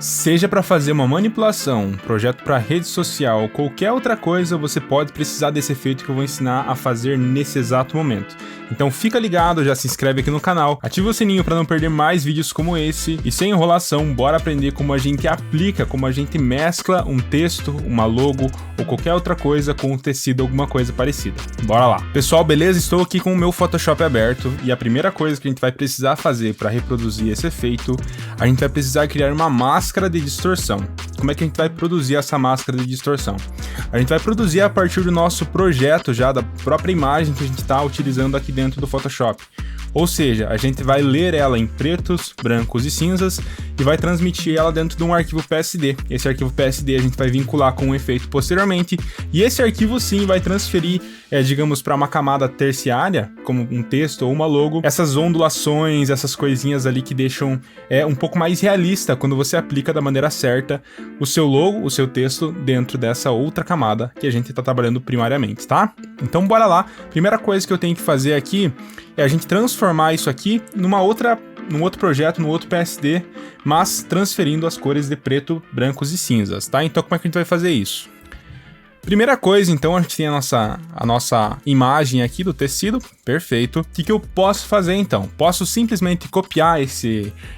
Seja para fazer uma manipulação, um projeto para rede social ou qualquer outra coisa, você pode precisar desse efeito que eu vou ensinar a fazer nesse exato momento. Então fica ligado, já se inscreve aqui no canal, ativa o sininho para não perder mais vídeos como esse e sem enrolação, bora aprender como a gente aplica, como a gente mescla um texto, uma logo ou qualquer outra coisa com um tecido, alguma coisa parecida. Bora lá. Pessoal, beleza? Estou aqui com o meu Photoshop aberto e a primeira coisa que a gente vai precisar fazer para reproduzir esse efeito, a gente vai precisar criar uma máscara de distorção. Como é que a gente vai produzir essa máscara de distorção? A gente vai produzir a partir do nosso projeto já, da própria imagem que a gente está utilizando aqui dentro do Photoshop. Ou seja, a gente vai ler ela em pretos, brancos e cinzas e vai transmitir ela dentro de um arquivo PSD. Esse arquivo PSD a gente vai vincular com um efeito posteriormente e esse arquivo sim vai transferir, digamos, para uma camada terciária, como um texto ou uma logo, essas ondulações, essas coisinhas ali que deixam um pouco mais realista quando você aplica da maneira certa o seu logo, o seu texto dentro dessa outra camada que a gente está trabalhando primariamente, tá? Então bora lá. Primeira coisa que eu tenho que fazer aqui é a gente transformar isso aqui num outro projeto, num outro PSD, mas transferindo as cores de preto, brancos e cinzas, tá? Então como é que a gente vai fazer isso? Primeira coisa, então, a gente tem a nossa imagem aqui do tecido, perfeito. O que eu posso fazer, então? Posso simplesmente copiar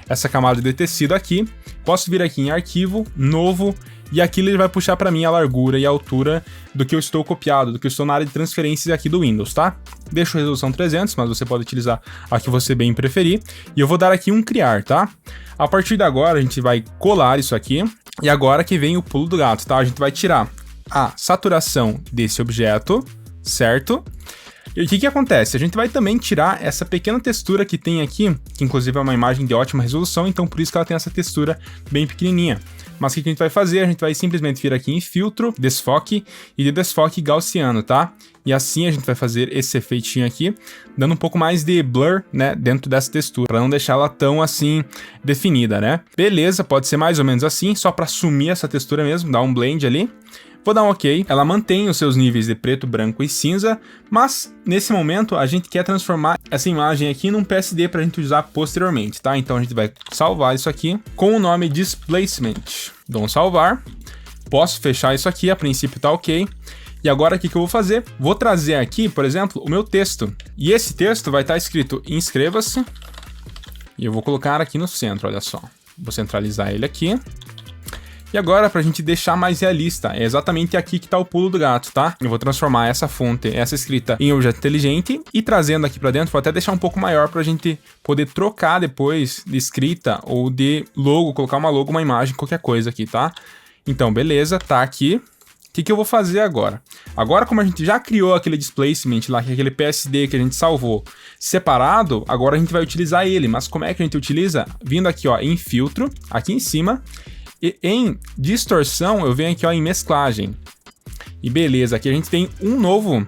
essa camada de tecido aqui, posso vir aqui em arquivo, novo, e aqui ele vai puxar para mim a largura e a altura do que eu estou copiado, do que eu estou na área de transferências aqui do Windows, tá? Deixo a resolução 300, mas você pode utilizar a que você bem preferir. E eu vou dar aqui um criar, tá? A partir de agora, a gente vai colar isso aqui. E agora que vem o pulo do gato, tá? A gente vai tirar a saturação desse objeto, certo? E o que acontece? A gente vai também tirar essa pequena textura que tem aqui, que inclusive é uma imagem de ótima resolução, então por isso que ela tem essa textura bem pequenininha. Mas o que a gente vai fazer? A gente vai simplesmente vir aqui em filtro, desfoque e de desfoque gaussiano, tá? E assim a gente vai fazer esse efeitinho aqui, dando um pouco mais de blur, né, dentro dessa textura, para não deixar ela tão assim definida, né? Beleza, pode ser mais ou menos assim, só para sumir essa textura mesmo, dar um blend ali. Vou dar um OK, ela mantém os seus níveis de preto, branco e cinza, mas nesse momento a gente quer transformar essa imagem aqui num PSD para a gente usar posteriormente, tá? Então a gente vai salvar isso aqui com o nome Displacement. Dou um salvar, posso fechar isso aqui, a princípio tá OK. E agora o que eu vou fazer? Vou trazer aqui, por exemplo, o meu texto. E esse texto vai estar escrito inscreva-se. E eu vou colocar aqui no centro, olha só. Vou centralizar ele aqui. E agora, para a gente deixar mais realista, é exatamente aqui que está o pulo do gato, tá? Eu vou transformar essa fonte, essa escrita em objeto inteligente e trazendo aqui para dentro, vou até deixar um pouco maior para a gente poder trocar depois de escrita ou de logo, colocar uma logo, uma imagem, qualquer coisa aqui, tá? Então, beleza, tá aqui. O que eu vou fazer agora? Agora, como a gente já criou aquele displacement lá, que é aquele PSD que a gente salvou separado, agora a gente vai utilizar ele. Mas como é que a gente utiliza? Vindo aqui, ó, em filtro, aqui em cima. E em distorção, eu venho aqui ó, em mesclagem. E beleza, aqui a gente tem um novo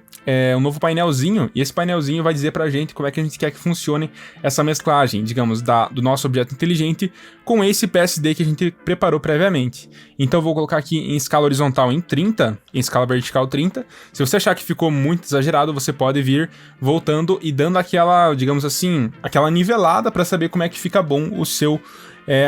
painelzinho. E esse painelzinho vai dizer pra gente como é que a gente quer que funcione essa mesclagem, digamos, do nosso objeto inteligente com esse PSD que a gente preparou previamente. Então eu vou colocar aqui em escala horizontal em 30, em escala vertical 30. Se você achar que ficou muito exagerado, você pode vir voltando e dando aquela, digamos assim, aquela nivelada para saber como é que fica bom o seu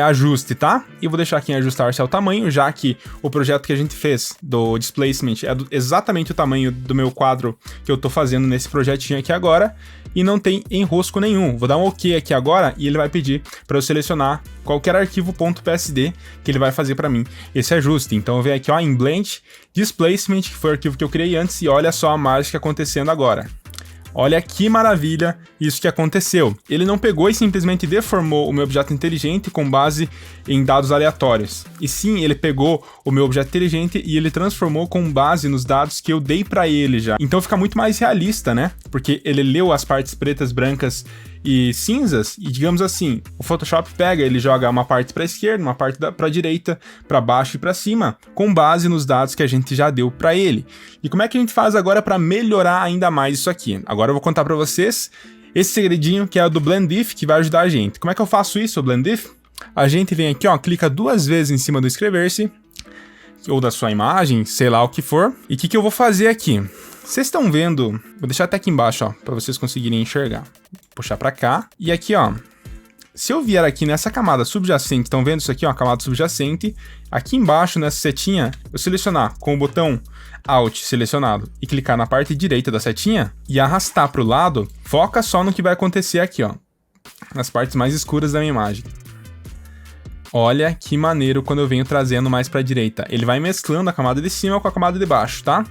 ajuste, tá? E vou deixar aqui em ajustar-se ao tamanho, já que o projeto que a gente fez do displacement é exatamente o tamanho do meu quadro que eu tô fazendo nesse projetinho aqui agora, e não tem enrosco nenhum. Vou dar um OK aqui agora e ele vai pedir para eu selecionar qualquer arquivo .psd que ele vai fazer para mim esse ajuste. Então eu venho aqui ó, em Blend, Displacement, que foi o arquivo que eu criei antes, e olha só a mágica acontecendo agora. Olha que maravilha isso que aconteceu. Ele não pegou e simplesmente deformou o meu objeto inteligente com base em dados aleatórios. E sim, ele pegou o meu objeto inteligente e ele transformou com base nos dados que eu dei para ele já. Então fica muito mais realista, né? Porque ele leu as partes pretas, brancas e cinzas e, digamos assim, o Photoshop pega, ele joga uma parte para a esquerda, uma parte para a direita, para baixo e para cima, com base nos dados que a gente já deu para ele. E como é que a gente faz agora para melhorar ainda mais isso aqui? Agora eu vou contar para vocês esse segredinho que é o do Blend If, que vai ajudar a gente. Como é que eu faço isso, o Blend If? A gente vem aqui, ó, clica 2 vezes em cima do inscrever-se, ou da sua imagem, sei lá o que for. E o que eu vou fazer aqui? Vocês estão vendo, vou deixar até aqui embaixo, ó, para vocês conseguirem enxergar. Vou puxar para cá. E aqui, ó, se eu vier aqui nessa camada subjacente, estão vendo isso aqui, ó, a camada subjacente, aqui embaixo nessa setinha, eu selecionar com o botão Alt selecionado e clicar na parte direita da setinha e arrastar para o lado, foca só no que vai acontecer aqui, ó, nas partes mais escuras da minha imagem. Olha que maneiro quando eu venho trazendo mais para a direita. Ele vai mesclando a camada de cima com a camada de baixo, tá?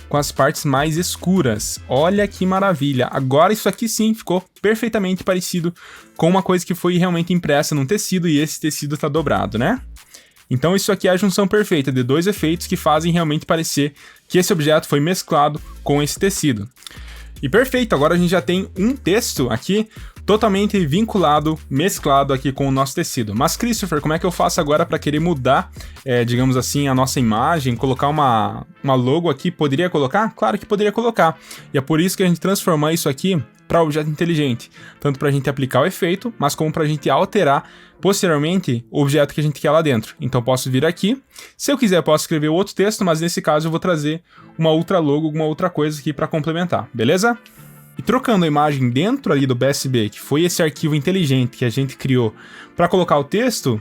Com as partes mais escuras. Olha que maravilha. Agora isso aqui sim ficou perfeitamente parecido com uma coisa que foi realmente impressa num tecido e esse tecido está dobrado, né? Então isso aqui é a junção perfeita de dois efeitos que fazem realmente parecer que esse objeto foi mesclado com esse tecido. E perfeito, agora a gente já tem um texto aqui totalmente vinculado, mesclado aqui com o nosso tecido. Mas Christopher, como é que eu faço agora para querer mudar, digamos assim, a nossa imagem, colocar uma logo aqui? Poderia colocar? Claro que poderia colocar. E é por isso que a gente transforma isso aqui para objeto inteligente, tanto para a gente aplicar o efeito, mas como para a gente alterar posteriormente o objeto que a gente quer lá dentro. Então posso vir aqui, se eu quiser posso escrever outro texto, mas nesse caso eu vou trazer uma outra logo, alguma outra coisa aqui para complementar, beleza? E trocando a imagem dentro ali do BSB, que foi esse arquivo inteligente que a gente criou para colocar o texto,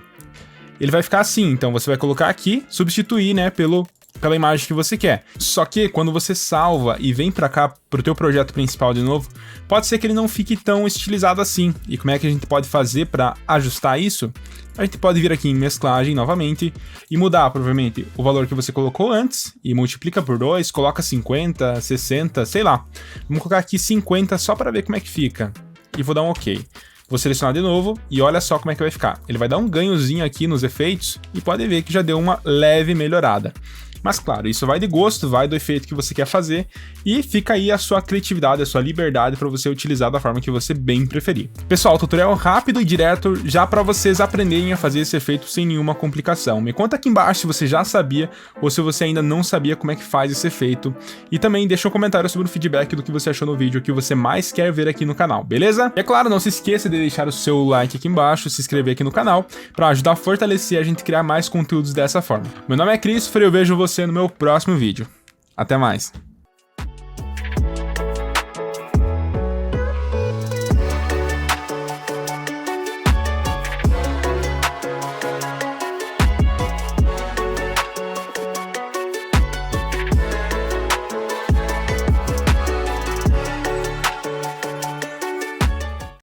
ele vai ficar assim. Então você vai colocar aqui, substituir, né, pela imagem que você quer. Só que quando você salva e vem para cá pro teu projeto principal de novo, pode ser que ele não fique tão estilizado assim. E como é que a gente pode fazer para ajustar isso? A gente pode vir aqui em mesclagem novamente e mudar provavelmente o valor que você colocou antes e multiplica por 2, coloca 50, 60, sei lá. Vamos colocar aqui 50 só para ver como é que fica. E vou dar um OK. Vou selecionar de novo e olha só como é que vai ficar. Ele vai dar um ganhozinho aqui nos efeitos e pode ver que já deu uma leve melhorada. Mas claro, isso vai de gosto, vai do efeito que você quer fazer e fica aí a sua criatividade, a sua liberdade para você utilizar da forma que você bem preferir. Pessoal, tutorial rápido e direto já para vocês aprenderem a fazer esse efeito sem nenhuma complicação. Me conta aqui embaixo se você já sabia ou se você ainda não sabia como é que faz esse efeito. E também deixa um comentário sobre o feedback do que você achou no vídeo, o que você mais quer ver aqui no canal, beleza? E é claro, não se esqueça de deixar o seu like aqui embaixo, se inscrever aqui no canal para ajudar a fortalecer a gente a criar mais conteúdos dessa forma. Meu nome é Christopher e eu vejo você no meu próximo vídeo. Até mais!